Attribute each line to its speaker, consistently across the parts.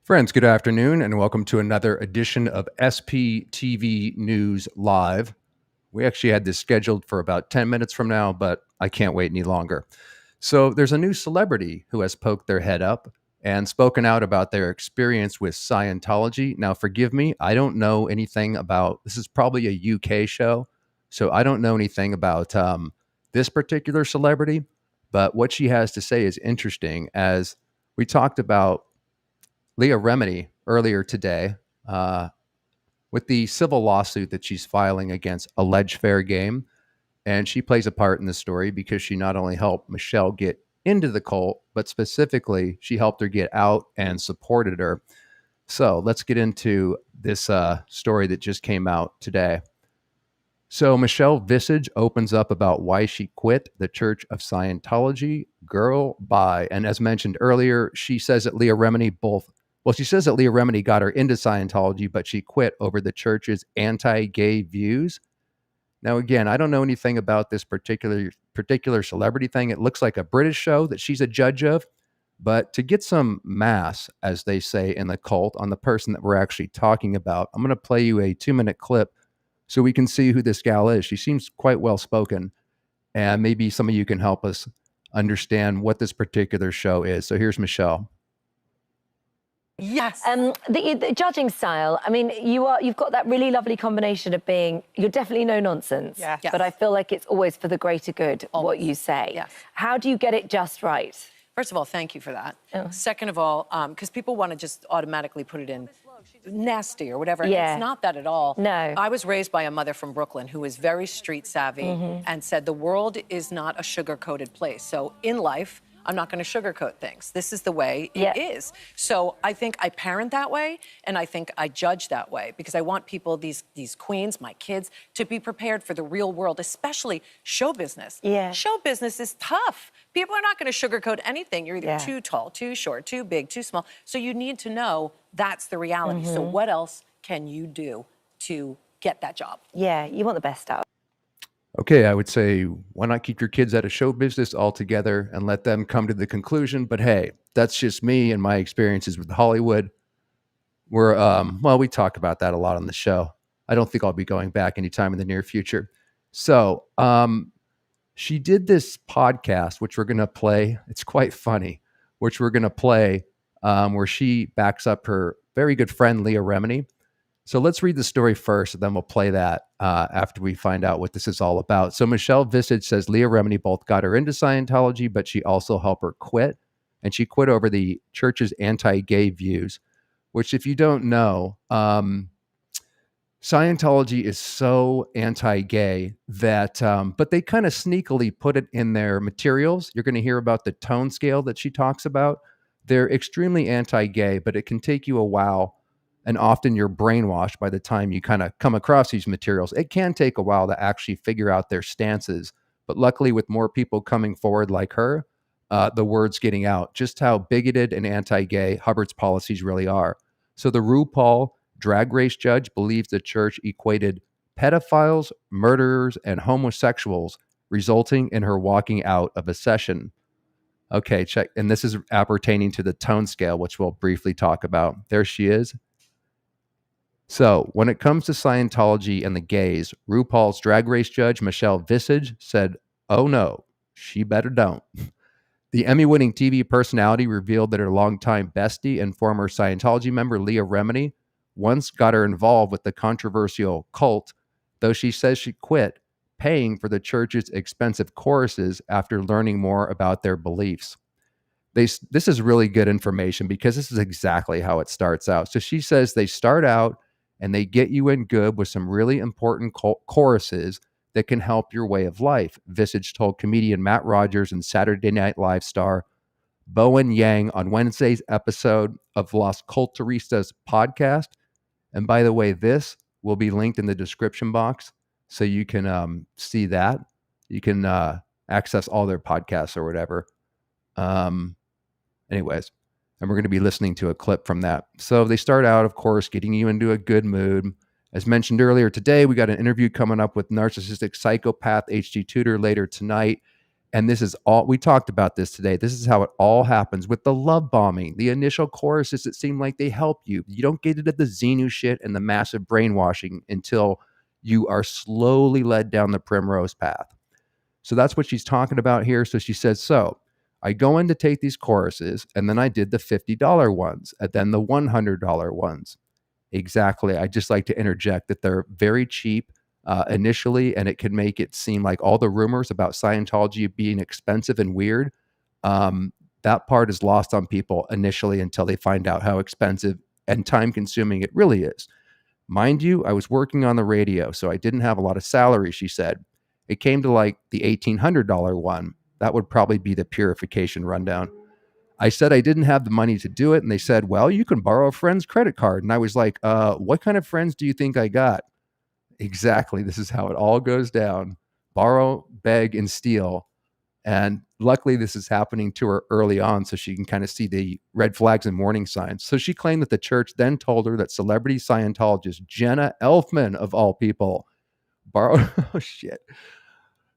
Speaker 1: Friends, good afternoon, and welcome to another edition of SPTV News Live. We actually had this scheduled for about 10 minutes from now, but I can't wait any longer. So, there's a new celebrity who has poked their head up and spoken out about their experience with Scientology. Now, forgive me, I don't know anything about this, is probably a UK show, so I don't know anything about this particular celebrity, but what she has to say is interesting. As we talked about Leah Remini earlier today with the civil lawsuit that she's filing against Alleged Fair Game. And she plays a part in the story because she not only helped Michelle get into the cult, but specifically, she helped her get out and supported her. So let's get into this story that just came out today. So Michelle Visage opens up about why she quit the Church of Scientology. Girl, bye. And as mentioned earlier, she says that Leah Remini she says that Leah Remini got her into Scientology, but she quit over the church's anti-gay views. Now, again, I don't know anything about this particular celebrity thing. It looks like a British show that she's a judge of. But to get some mass, as they say in the cult, on the person that we're actually talking about, I'm going to play you a 2-minute clip so we can see who this gal is. She seems quite well spoken, and maybe some of you can help us understand what this particular show is. So here's Michelle.
Speaker 2: Yes. The judging style, I mean, you've got that really lovely combination of you're definitely no nonsense,
Speaker 3: Yes.
Speaker 2: but I feel like it's always for the greater good, what you say.
Speaker 3: Yes.
Speaker 2: How do you get it just right?
Speaker 3: First of all, thank you for that.
Speaker 2: Oh.
Speaker 3: Second of all, because people want to just automatically put it in nasty or whatever.
Speaker 2: Yeah.
Speaker 3: It's not that at all.
Speaker 2: No.
Speaker 3: I was raised by a mother from Brooklyn who is very street savvy and said the world is not a sugar-coated place. So in life, I'm not going to sugarcoat things. This is the way it is. So I think I parent that way, and I think I judge that way because I want people, these queens, my kids, to be prepared for the real world, especially show business.
Speaker 2: Yeah.
Speaker 3: Show business is tough. People are not going to sugarcoat anything. You're either too tall, too short, too big, too small. So you need to know that's the reality. So what else can you do to get that job?
Speaker 2: Yeah, you want the best out.
Speaker 1: Okay, I would say, why not keep your kids out of show business altogether and let them come to the conclusion? But hey, that's just me and my experiences with Hollywood. We talk about that a lot on the show. I don't think I'll be going back anytime in the near future. So she did this podcast, which we're going to play. It's quite funny, which we're going to play, where she backs up her very good friend, Leah Remini. So let's read the story first, and then we'll play that after we find out what this is all about. So Michelle Visage says Leah Remini both got her into Scientology, but she also helped her quit. And she quit over the church's anti-gay views, which, if you don't know, Scientology is so anti-gay that, but they kind of sneakily put it in their materials. You're going to hear about the tone scale that she talks about. They're extremely anti-gay, but it can take you a while. And often you're brainwashed by the time you kind of come across these materials. It can take a while to actually figure out their stances. But luckily, with more people coming forward like her, the word's getting out just how bigoted and anti-gay Hubbard's policies really are. So the RuPaul drag race judge believes the church equated pedophiles, murderers, and homosexuals, resulting in her walking out of a session. Okay, check. And this is appertaining to the tone scale, which we'll briefly talk about. There she is. So, when it comes to Scientology and the gays, RuPaul's drag race judge, Michelle Visage, said, "Oh no, she better don't." The Emmy-winning TV personality revealed that her longtime bestie and former Scientology member, Leah Remini, once got her involved with the controversial cult, though she says she quit paying for the church's expensive choruses after learning more about their beliefs. This is really good information because this is exactly how it starts out. So she says they start out and they get you in good with some really important choruses that can help your way of life, Visage told comedian Matt Rogers and Saturday Night Live star Bowen Yang on Wednesday's episode of Los Culturistas podcast. And by the way, this will be linked in the description box so you can see that. You can access all their podcasts or whatever. Anyways, and we're going to be listening to a clip from that. So they start out, of course, getting you into a good mood. As mentioned earlier today, we got an interview coming up with narcissistic psychopath HG Tudor later tonight. And this is all, we talked about this today. This is how it all happens with the love bombing, the initial choruses that seem like they help you. You don't get it at the Xenu shit and the massive brainwashing until you are slowly led down the primrose path. So that's what she's talking about here. So she says, so I go in to take these choruses, and then I did the $50 ones, and then the $100 ones. Exactly. I just like to interject that they're very cheap initially, and it can make it seem like all the rumors about Scientology being expensive and weird, that part is lost on people initially until they find out how expensive and time-consuming it really is. Mind you, I was working on the radio, so I didn't have a lot of salary, she said. It came to like the $1,800 one. That would probably be the purification rundown. I said I didn't have the money to do it, and they said, well, you can borrow a friend's credit card. And I was like, what kind of friends do you think I got? Exactly. This is how it all goes down. Borrow, beg, and steal. And luckily, this is happening to her early on, so she can kind of see the red flags and warning signs. So she claimed that the church then told her that celebrity Scientologist Jenna Elfman, of all people, borrowed. Oh, shit.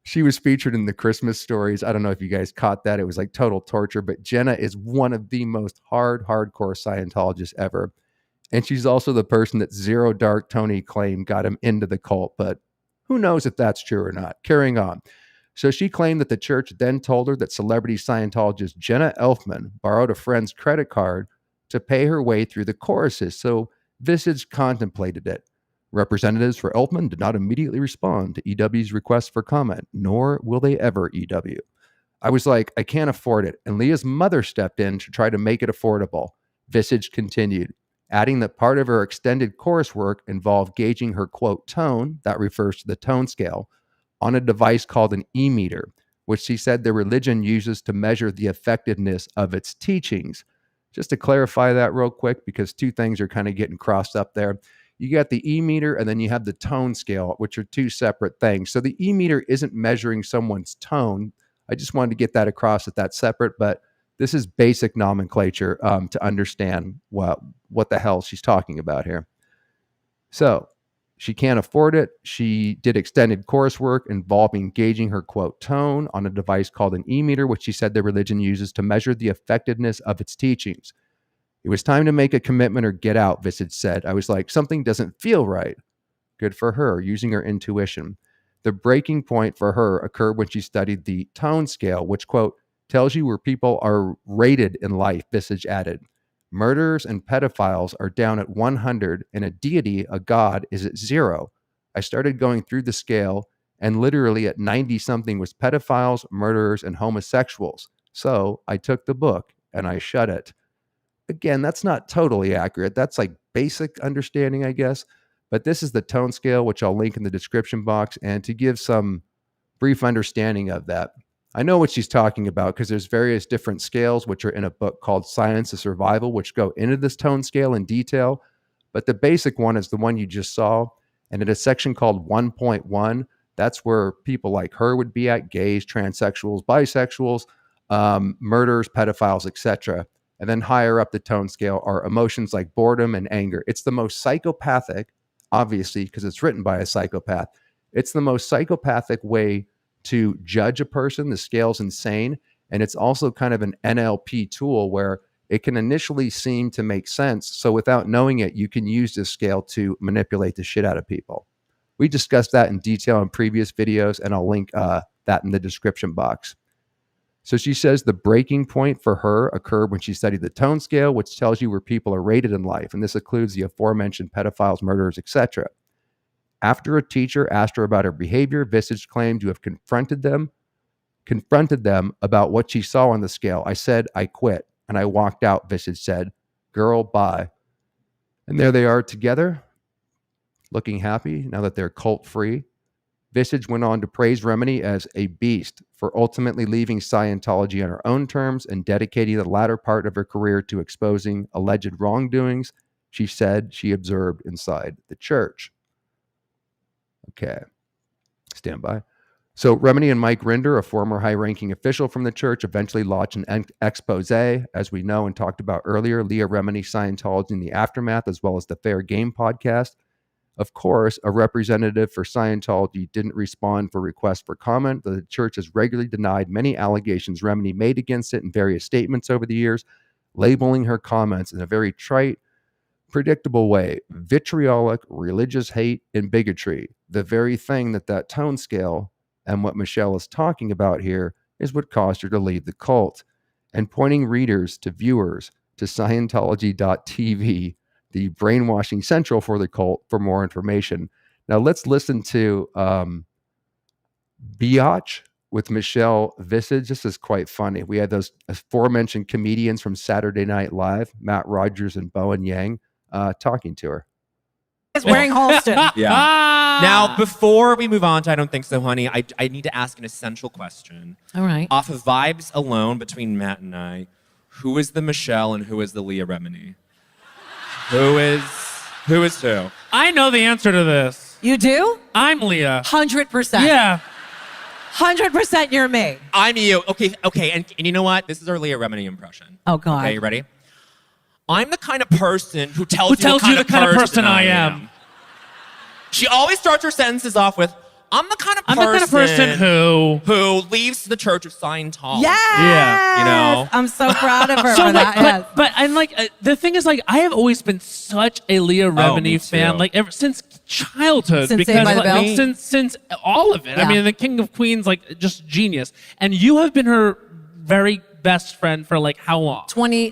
Speaker 1: She was featured in the Christmas stories. I don't know if you guys caught that. It was like total torture, but Jenna is one of the most hardcore Scientologists ever. And she's also the person that Zero Dark Tony claimed got him into the cult, but who knows if that's true or not. Carrying on. So she claimed that the church then told her that celebrity Scientologist Jenna Elfman borrowed a friend's credit card to pay her way through the choruses. So Visage contemplated it. Representatives for Elfman did not immediately respond to EW's request for comment, nor will they ever, EW. I was like, I can't afford it. And Leah's mother stepped in to try to make it affordable. Visage continued, adding that part of her extended chorus work involved gauging her, quote, tone, that refers to the tone scale, on a device called an e-meter, which she said the religion uses to measure the effectiveness of its teachings. Just to clarify that real quick, because two things are kind of getting crossed up there. You got the e-meter and then you have the tone scale, which are two separate things. So the e-meter isn't measuring someone's tone. I just wanted to get that across that that's separate, but this is basic nomenclature to understand what the hell she's talking about here. So she can't afford it. She did extended coursework involving gauging her, quote, tone on a device called an e-meter, which she said the religion uses to measure the effectiveness of its teachings. It was time to make a commitment or get out, Visage said. I was like, something doesn't feel right. Good for her, using her intuition. The breaking point for her occurred when she studied the tone scale, which, quote, tells you where people are rated in life, Visage added. Murderers and pedophiles are down at 100, and a deity, a god, is at 0. I started going through the scale, and literally at 90-something was pedophiles, murderers, and homosexuals. So I took the book, and I shut it. Again, that's not totally accurate. That's like basic understanding, I guess. But this is the tone scale, which I'll link in the description box. And to give some brief understanding of that, I know what she's talking about because there's various different scales, which are in a book called Science of Survival, which go into this tone scale in detail. But the basic one is the one you just saw. And in a section called 1.1, that's where people like her would be at, gays, transsexuals, bisexuals, murderers, pedophiles, etc. And then higher up the tone scale are emotions like boredom and anger. It's the most psychopathic, obviously, because it's written by a psychopath. It's the most psychopathic way to judge a person. The scale's insane. And it's also kind of an NLP tool where it can initially seem to make sense. So without knowing it, you can use this scale to manipulate the shit out of people. We discussed that in detail in previous videos, and I'll link that in the description box. So she says the breaking point for her occurred when she studied the tone scale, which tells you where people are rated in life. And this includes the aforementioned pedophiles, murderers, etc. After a teacher asked her about her behavior, Visage claimed to have confronted them about what she saw on the scale. I said, I quit, and I walked out, Visage said. Girl, bye. And there they are together, looking happy now that they're cult-free. Visage went on to praise Remini as a beast for ultimately leaving Scientology on her own terms and dedicating the latter part of her career to exposing alleged wrongdoings she said she observed inside the church. Okay, stand by. So Remini and Mike Rinder, a former high-ranking official from the church, eventually launched an expose, as we know and talked about earlier, Leah Remini, Scientology in the Aftermath, as well as the Fair Game podcast. Of course, a representative for Scientology didn't respond for requests for comment. The church has regularly denied many allegations Remini made against it in various statements over the years, labeling her comments in a very trite, predictable way: vitriolic, religious hate, and bigotry. The very thing that tone scale and what Michelle is talking about here is what caused her to leave the cult. And pointing readers to viewers to Scientology.tv, the brainwashing central for the cult, for more information. Now let's listen to Biatch with Michelle Visage. This is quite funny. We had those aforementioned comedians from Saturday Night Live, Matt Rogers and Bowen Yang, talking to her.
Speaker 4: Is wearing Halston.
Speaker 5: Yeah. Now, before we move on to I Don't Think So, Honey, I need to ask an essential question.
Speaker 4: All right.
Speaker 5: Off of vibes alone between Matt and I, who is the Michelle and who is the Leah Remini? Who is who?
Speaker 6: I know the answer to this.
Speaker 4: You do?
Speaker 6: I'm Leah.
Speaker 4: 100%.
Speaker 6: Yeah.
Speaker 4: 100% you're me.
Speaker 5: I'm you. Okay. And you know what? This is our Leah Remini impression.
Speaker 4: Oh, God.
Speaker 5: Okay, you ready? I'm the kind of person who tells you
Speaker 6: the kind of person I am.
Speaker 5: She always starts her sentences off with, I'm the kind of
Speaker 6: person
Speaker 5: who leaves the Church of Scientology.
Speaker 4: Yes.
Speaker 6: Yeah.
Speaker 5: You know?
Speaker 4: I'm so proud of her
Speaker 6: So
Speaker 4: for that. Yes.
Speaker 6: but I'm like the thing is, like, I have always been such a Leah Remini
Speaker 5: me
Speaker 6: fan,
Speaker 5: too.
Speaker 6: like ever since childhood.
Speaker 4: Since
Speaker 6: because
Speaker 4: Saved by the
Speaker 6: like,
Speaker 4: Bell?
Speaker 6: since all of it.
Speaker 4: Yeah.
Speaker 6: I mean, the King of Queens, like, just genius. And you have been her very best friend for like how long?
Speaker 4: 20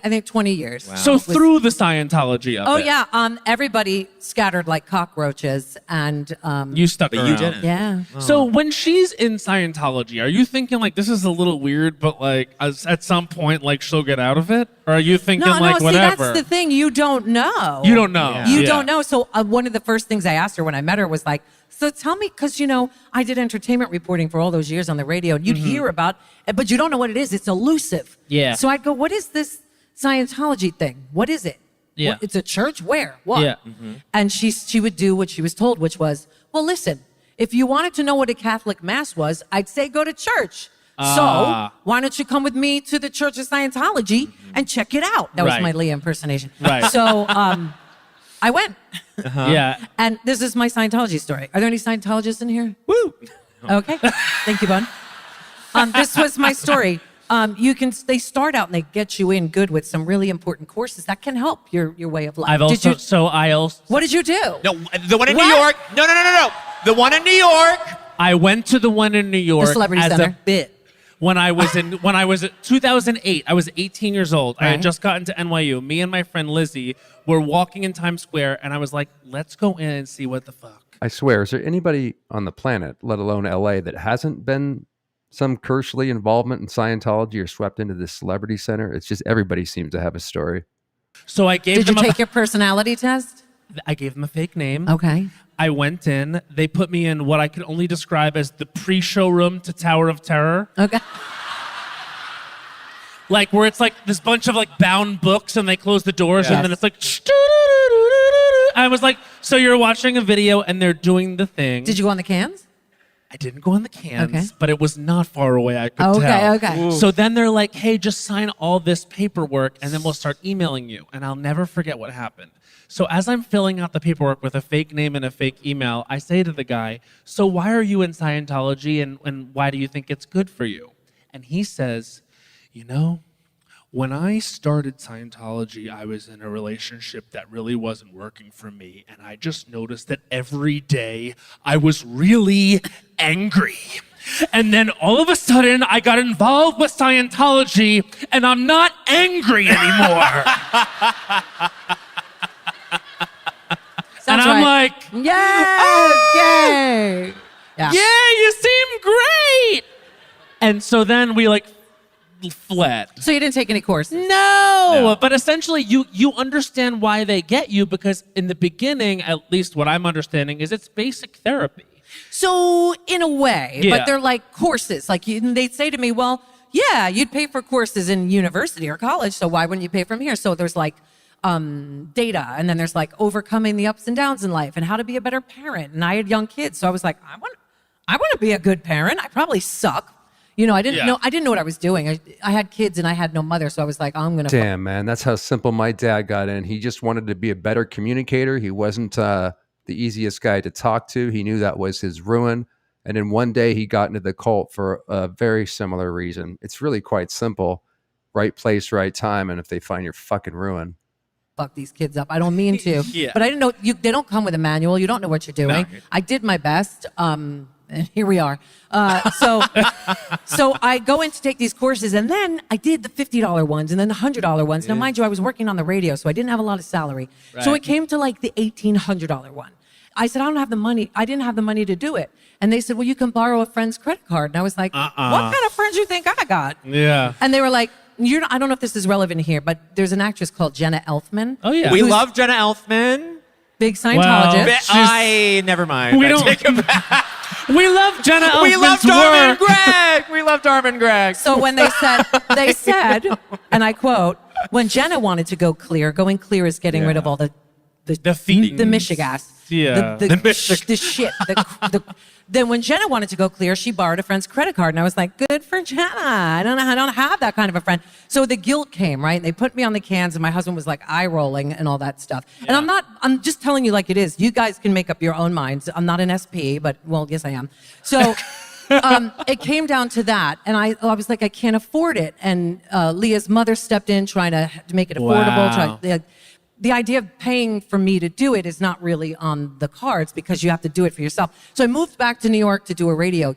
Speaker 4: years.
Speaker 5: Wow.
Speaker 6: So through the Scientology of
Speaker 4: Oh,
Speaker 6: it.
Speaker 4: yeah. Everybody scattered like cockroaches. And
Speaker 6: You stuck
Speaker 5: But
Speaker 6: around.
Speaker 5: you didn't.
Speaker 4: yeah.
Speaker 6: So when she's in Scientology, are you thinking like this is a little weird, but like at some point like she'll get out of it? Or are you thinking
Speaker 4: No,
Speaker 6: like
Speaker 4: see,
Speaker 6: whatever?
Speaker 4: that's the thing. You don't know.
Speaker 6: You don't know.
Speaker 5: Yeah.
Speaker 4: You
Speaker 6: Yeah.
Speaker 4: don't know. So one of the first things I asked her when I met her was like, so tell me, because, you know, I did entertainment reporting for all those years on the radio, and you'd hear about it, but you don't know what it is. It's elusive.
Speaker 6: Yeah.
Speaker 4: So I'd go, what is this Scientology thing? What is it?
Speaker 6: Yeah.
Speaker 4: What, it's a church? Where? What?
Speaker 6: Yeah.
Speaker 4: And she would do what she was told, which was, well, listen, if you wanted to know what a Catholic Mass was, I'd say go to church. So why don't you come with me to the Church of Scientology and check it out? That was
Speaker 6: Right.
Speaker 4: my Leah impersonation.
Speaker 6: Right.
Speaker 4: So I went.
Speaker 6: Yeah.
Speaker 4: And this is my Scientology story. Are there any Scientologists in here?
Speaker 6: Woo.
Speaker 4: Okay. Thank you, Bun. This was my story. They start out and they get you in good with some really important courses that can help your way of life.
Speaker 6: What
Speaker 4: What did you do?
Speaker 5: No, the one in New
Speaker 4: What?
Speaker 5: York. No. The one in New York.
Speaker 6: I went to the one in New York
Speaker 4: The Celebrity
Speaker 6: as
Speaker 4: Center.
Speaker 6: a bit. When I was at 2008, I was 18 years old. I had
Speaker 4: Right.
Speaker 6: just gotten to NYU. Me and my friend Lizzie were walking in Times Square, and I was like, let's go in and see what the fuck.
Speaker 1: I swear, is there anybody on the planet, let alone LA, that hasn't been some cursory involvement in Scientology or swept into this celebrity center? It's just everybody seems to have a story.
Speaker 6: So I gave
Speaker 4: Did you
Speaker 6: them
Speaker 4: take your personality test?
Speaker 6: I gave them a fake name.
Speaker 4: Okay.
Speaker 6: I went in. They put me in what I could only describe as the pre-show room to Tower of Terror.
Speaker 4: Okay.
Speaker 6: Like where it's like this bunch of like bound books and they close the doors and then it's like I was like, so you're watching a video and they're doing the thing.
Speaker 4: Did you go on the cans?
Speaker 6: I didn't go on the cans,
Speaker 4: Okay.
Speaker 6: but it was not far away, I could
Speaker 4: Okay,
Speaker 6: tell.
Speaker 4: okay. Ooh.
Speaker 6: So then they're like, hey, just sign all this paperwork and then we'll start emailing you. And I'll never forget what happened. So as I'm filling out the paperwork with a fake name and a fake email, I say to the guy, so why are you in Scientology and why do you think it's good for you? And he says, you know, when I started Scientology, I was in a relationship that really wasn't working for me. And I just noticed that every day I was really angry. And then all of a sudden I got involved with Scientology and I'm not angry anymore. And I'm like,
Speaker 4: Yay!
Speaker 6: yeah, you seem great. And so then we like fled.
Speaker 4: So you didn't take any courses?
Speaker 6: No, but essentially you understand why they get you because in the beginning, at least what I'm understanding is it's basic therapy.
Speaker 4: So in a way,
Speaker 6: Yeah.
Speaker 4: but they're like courses. Like they'd say to me, well, yeah, you'd pay for courses in university or college, so why wouldn't you pay from here? So there's like data, and then there's like overcoming the ups and downs in life and how to be a better parent. And I had young kids, so I was like, I want to be a good parent. I probably suck. You know, I didn't know what I was doing. I had kids and I had no mother, so I was like, I'm gonna.
Speaker 1: Damn, man, that's how simple my dad got in. He just wanted to be a better communicator. He wasn't the easiest guy to talk to. He knew that was his ruin. And then one day he got into the cult for a very similar reason. It's really quite simple. Right place, right time. And if they find your fucking ruin.
Speaker 4: Fuck these kids up. I don't mean to.
Speaker 6: Yeah.
Speaker 4: But I didn't know, they don't come with a manual. You don't know what you're doing.
Speaker 5: No.
Speaker 4: I did my best. And here we are. So I go in to take these courses, and then I did the $50 ones and then the $100 ones. Now, mind you, I was working on the radio, so I didn't have a lot of salary. So
Speaker 6: Right.
Speaker 4: it came to like the $1,800 one. I said, I don't have the money. I didn't have the money to do it. And they said, well, you can borrow a friend's credit card. And I was like, what kind of friends you think I got?
Speaker 6: Yeah.
Speaker 4: And they were like, I don't know if this is relevant here, but there's an actress called Jenna Elfman.
Speaker 6: Oh, yeah.
Speaker 5: We
Speaker 4: Who's-
Speaker 5: love Jenna Elfman.
Speaker 4: Big Scientologist.
Speaker 5: Never mind.
Speaker 6: We
Speaker 5: I
Speaker 6: don't-
Speaker 5: take it back.
Speaker 6: We love Jenna Elfman's
Speaker 5: We love Darman
Speaker 6: work.
Speaker 5: Greg. We love Darman Greg.
Speaker 4: So when they said, and I quote, when Jenna wanted to go clear, going clear is getting rid of all the
Speaker 6: feedings.
Speaker 4: the Michigas.
Speaker 6: Yeah.
Speaker 4: The shit. Then when Jenna wanted to go clear, she borrowed a friend's credit card. And I was like, good for Jenna. I don't have that kind of a friend. So the guilt came, right? And they put me on the cans, and my husband was like eye rolling and all that stuff.
Speaker 6: Yeah.
Speaker 4: And I'm just telling you like it is. You guys can make up your own minds. I'm not an SP, but well, yes I am. So it came down to that. And I was like, I can't afford it. And Leah's mother stepped in trying to make it affordable.
Speaker 6: Wow.
Speaker 4: The idea of paying for me to do it is not really on the cards because you have to do it for yourself. So I moved back to New York to do a radio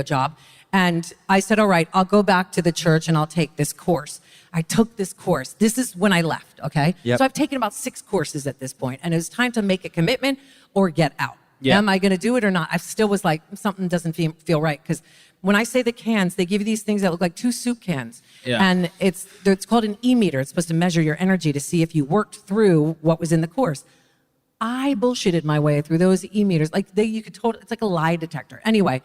Speaker 4: job. And I said, all right, I'll go back to the church and I'll take this course. I took this course. This is when I left, okay?
Speaker 5: Yep.
Speaker 4: So I've taken about 6 courses at this point, and it was time to make a commitment or get out.
Speaker 6: Yeah.
Speaker 4: Am I going to do it or not? I still was like, something doesn't feel right. Because when I say the cans, they give you these things that look like 2 soup cans.
Speaker 6: Yeah.
Speaker 4: And it's called an e-meter. It's supposed to measure your energy to see if you worked through what was in the course. I bullshitted my way through those e-meters. Like it's like a lie detector. Anyway,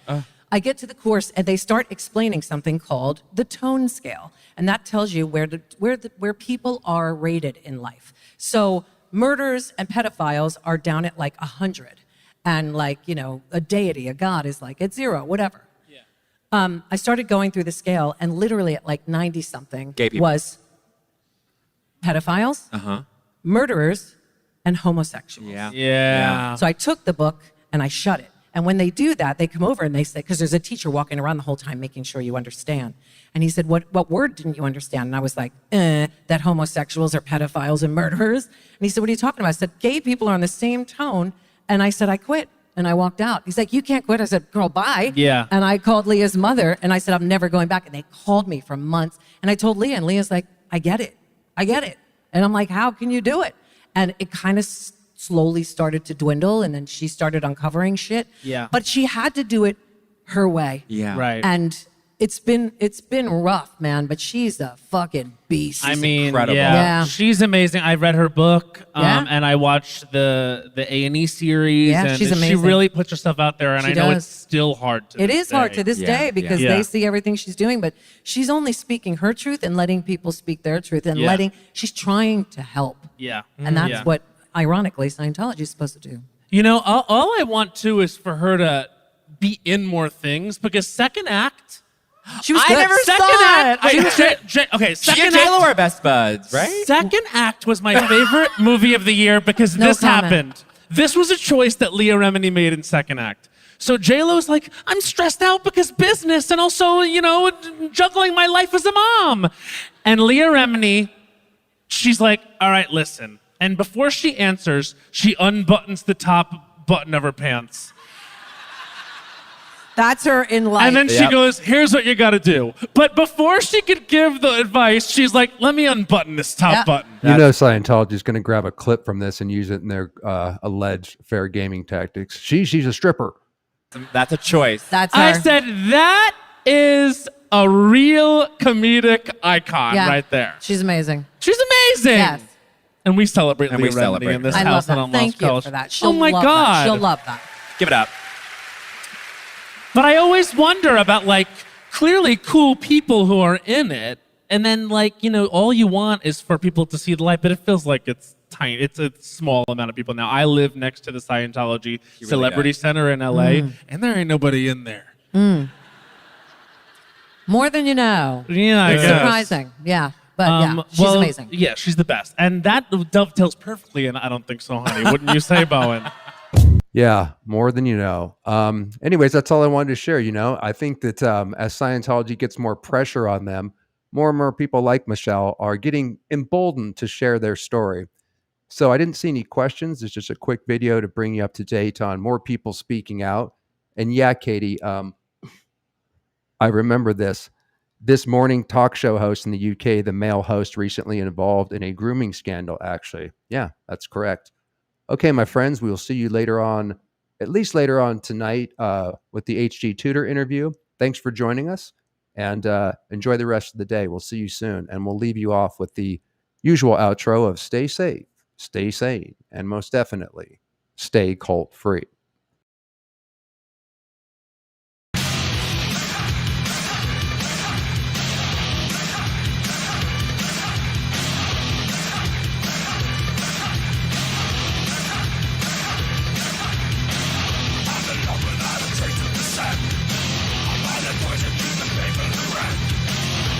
Speaker 4: I get to the course and they start explaining something called the tone scale. And that tells you where people are rated in life. So murderers and pedophiles are down at like 100. And like, a deity, a god is like at 0, whatever. Yeah. I started going through the scale, and literally at like 90 something was pedophiles, murderers, and homosexuals.
Speaker 6: Yeah.
Speaker 4: So I took the book and I shut it. And when they do that, they come over and they say, because there's a teacher walking around the whole time making sure you understand. And he said, what word didn't you understand? And I was like, that homosexuals are pedophiles and murderers. And he said, what are you talking about? I said, gay people are on the same tone. And I said, I quit. And I walked out. He's like, you can't quit. I said, girl, bye.
Speaker 6: Yeah.
Speaker 4: And I called Leah's mother and I said, I'm never going back. And they called me for months. And I told Leah, and Leah's like, I get it. And I'm like, how can you do it? And it kind of slowly started to dwindle. And then she started uncovering shit.
Speaker 6: Yeah.
Speaker 4: But she had to do it her way.
Speaker 5: Yeah.
Speaker 6: Right.
Speaker 4: And it's been rough, man, but she's a fucking beast.
Speaker 6: I mean,
Speaker 5: incredible.
Speaker 4: Yeah.
Speaker 6: She's amazing. I read her book,
Speaker 4: Yeah.
Speaker 6: and I watched the A&E series.
Speaker 4: Yeah,
Speaker 6: and
Speaker 4: she's
Speaker 6: she
Speaker 4: amazing.
Speaker 6: really puts herself out there, and
Speaker 4: She
Speaker 6: I know
Speaker 4: does.
Speaker 6: it's still hard to
Speaker 4: It
Speaker 6: this
Speaker 4: is hard
Speaker 6: day.
Speaker 4: to this
Speaker 5: Yeah,
Speaker 4: day because
Speaker 6: yeah.
Speaker 4: they see everything she's doing, but she's only speaking her truth and letting people speak their truth and
Speaker 6: Yeah.
Speaker 4: she's trying to help.
Speaker 6: Yeah.
Speaker 4: And that's
Speaker 6: Yeah.
Speaker 4: what, ironically, Scientology is supposed to do.
Speaker 6: All I want to is for her to be in more things, because second act.
Speaker 4: She was
Speaker 5: I
Speaker 4: good.
Speaker 5: never
Speaker 6: Second
Speaker 5: saw
Speaker 6: act.
Speaker 5: it.
Speaker 6: Okay,
Speaker 5: She and
Speaker 6: second
Speaker 5: J-Lo
Speaker 6: act.
Speaker 5: are best buds, right?
Speaker 6: Second act was my favorite movie of the year because
Speaker 4: No
Speaker 6: this
Speaker 4: comment.
Speaker 6: happened. This was a choice that Leah Remini made in second act. So J-Lo's like, I'm stressed out because business and also, juggling my life as a mom. And Leah Remini, she's like, all right, listen. And before she answers, she unbuttons the top button of her pants.
Speaker 4: That's her in life.
Speaker 6: And then she
Speaker 5: Yep.
Speaker 6: goes, here's what you got to do. But before she could give the advice, she's like, let me unbutton this top
Speaker 4: Yep.
Speaker 6: button.
Speaker 1: You know Scientology is going to grab a clip from this and use it in their alleged fair gaming tactics. She's a stripper.
Speaker 5: That's a choice.
Speaker 4: That's her.
Speaker 6: I said, that is a real comedic icon
Speaker 4: Yeah.
Speaker 6: right there.
Speaker 4: She's amazing.
Speaker 6: She's amazing.
Speaker 4: Yes.
Speaker 6: And we celebrate
Speaker 5: And
Speaker 6: Leah
Speaker 5: we
Speaker 6: Remini
Speaker 5: celebrate
Speaker 6: in this
Speaker 5: her.
Speaker 4: I love
Speaker 6: house
Speaker 4: that.
Speaker 6: and on
Speaker 4: Thank
Speaker 6: Lost
Speaker 4: you
Speaker 6: College.
Speaker 4: for that. She'll
Speaker 6: Oh my
Speaker 4: love
Speaker 6: God.
Speaker 4: That. She'll love that.
Speaker 5: Give it up.
Speaker 6: But I always wonder about, clearly cool people who are in it. And then, all you want is for people to see the light, but it feels like it's tiny. It's a small amount of people. Now, I live next to the Scientology Celebrity
Speaker 5: does.
Speaker 6: Center in LA, and there ain't nobody in there.
Speaker 4: More than you know.
Speaker 6: Yeah, I
Speaker 4: It's
Speaker 6: guess.
Speaker 4: surprising. Yeah. But she's amazing.
Speaker 6: Yeah, she's the best. And that dovetails perfectly, and I don't think so, honey. Wouldn't you say, Bowen?
Speaker 1: Yeah, more than you know. Anyways, that's all I wanted to share. I think that as Scientology gets more pressure on them, more and more people like Michelle are getting emboldened to share their story. So I didn't see any questions. It's just a quick video to bring you up to date on more people speaking out. And yeah, Katie, I remember this morning talk show host in the UK, the male host recently involved in a grooming scandal, actually. Yeah, that's correct. Okay, my friends, we will see you later on, at least later on tonight, with the HG Tutor interview. Thanks for joining us, and enjoy the rest of the day. We'll see you soon, and we'll leave you off with the usual outro of stay safe, stay sane, and most definitely, stay cult free.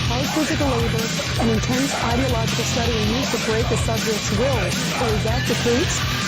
Speaker 7: Hard physical labor and intense ideological study are used to break the subject's will. So is that the case?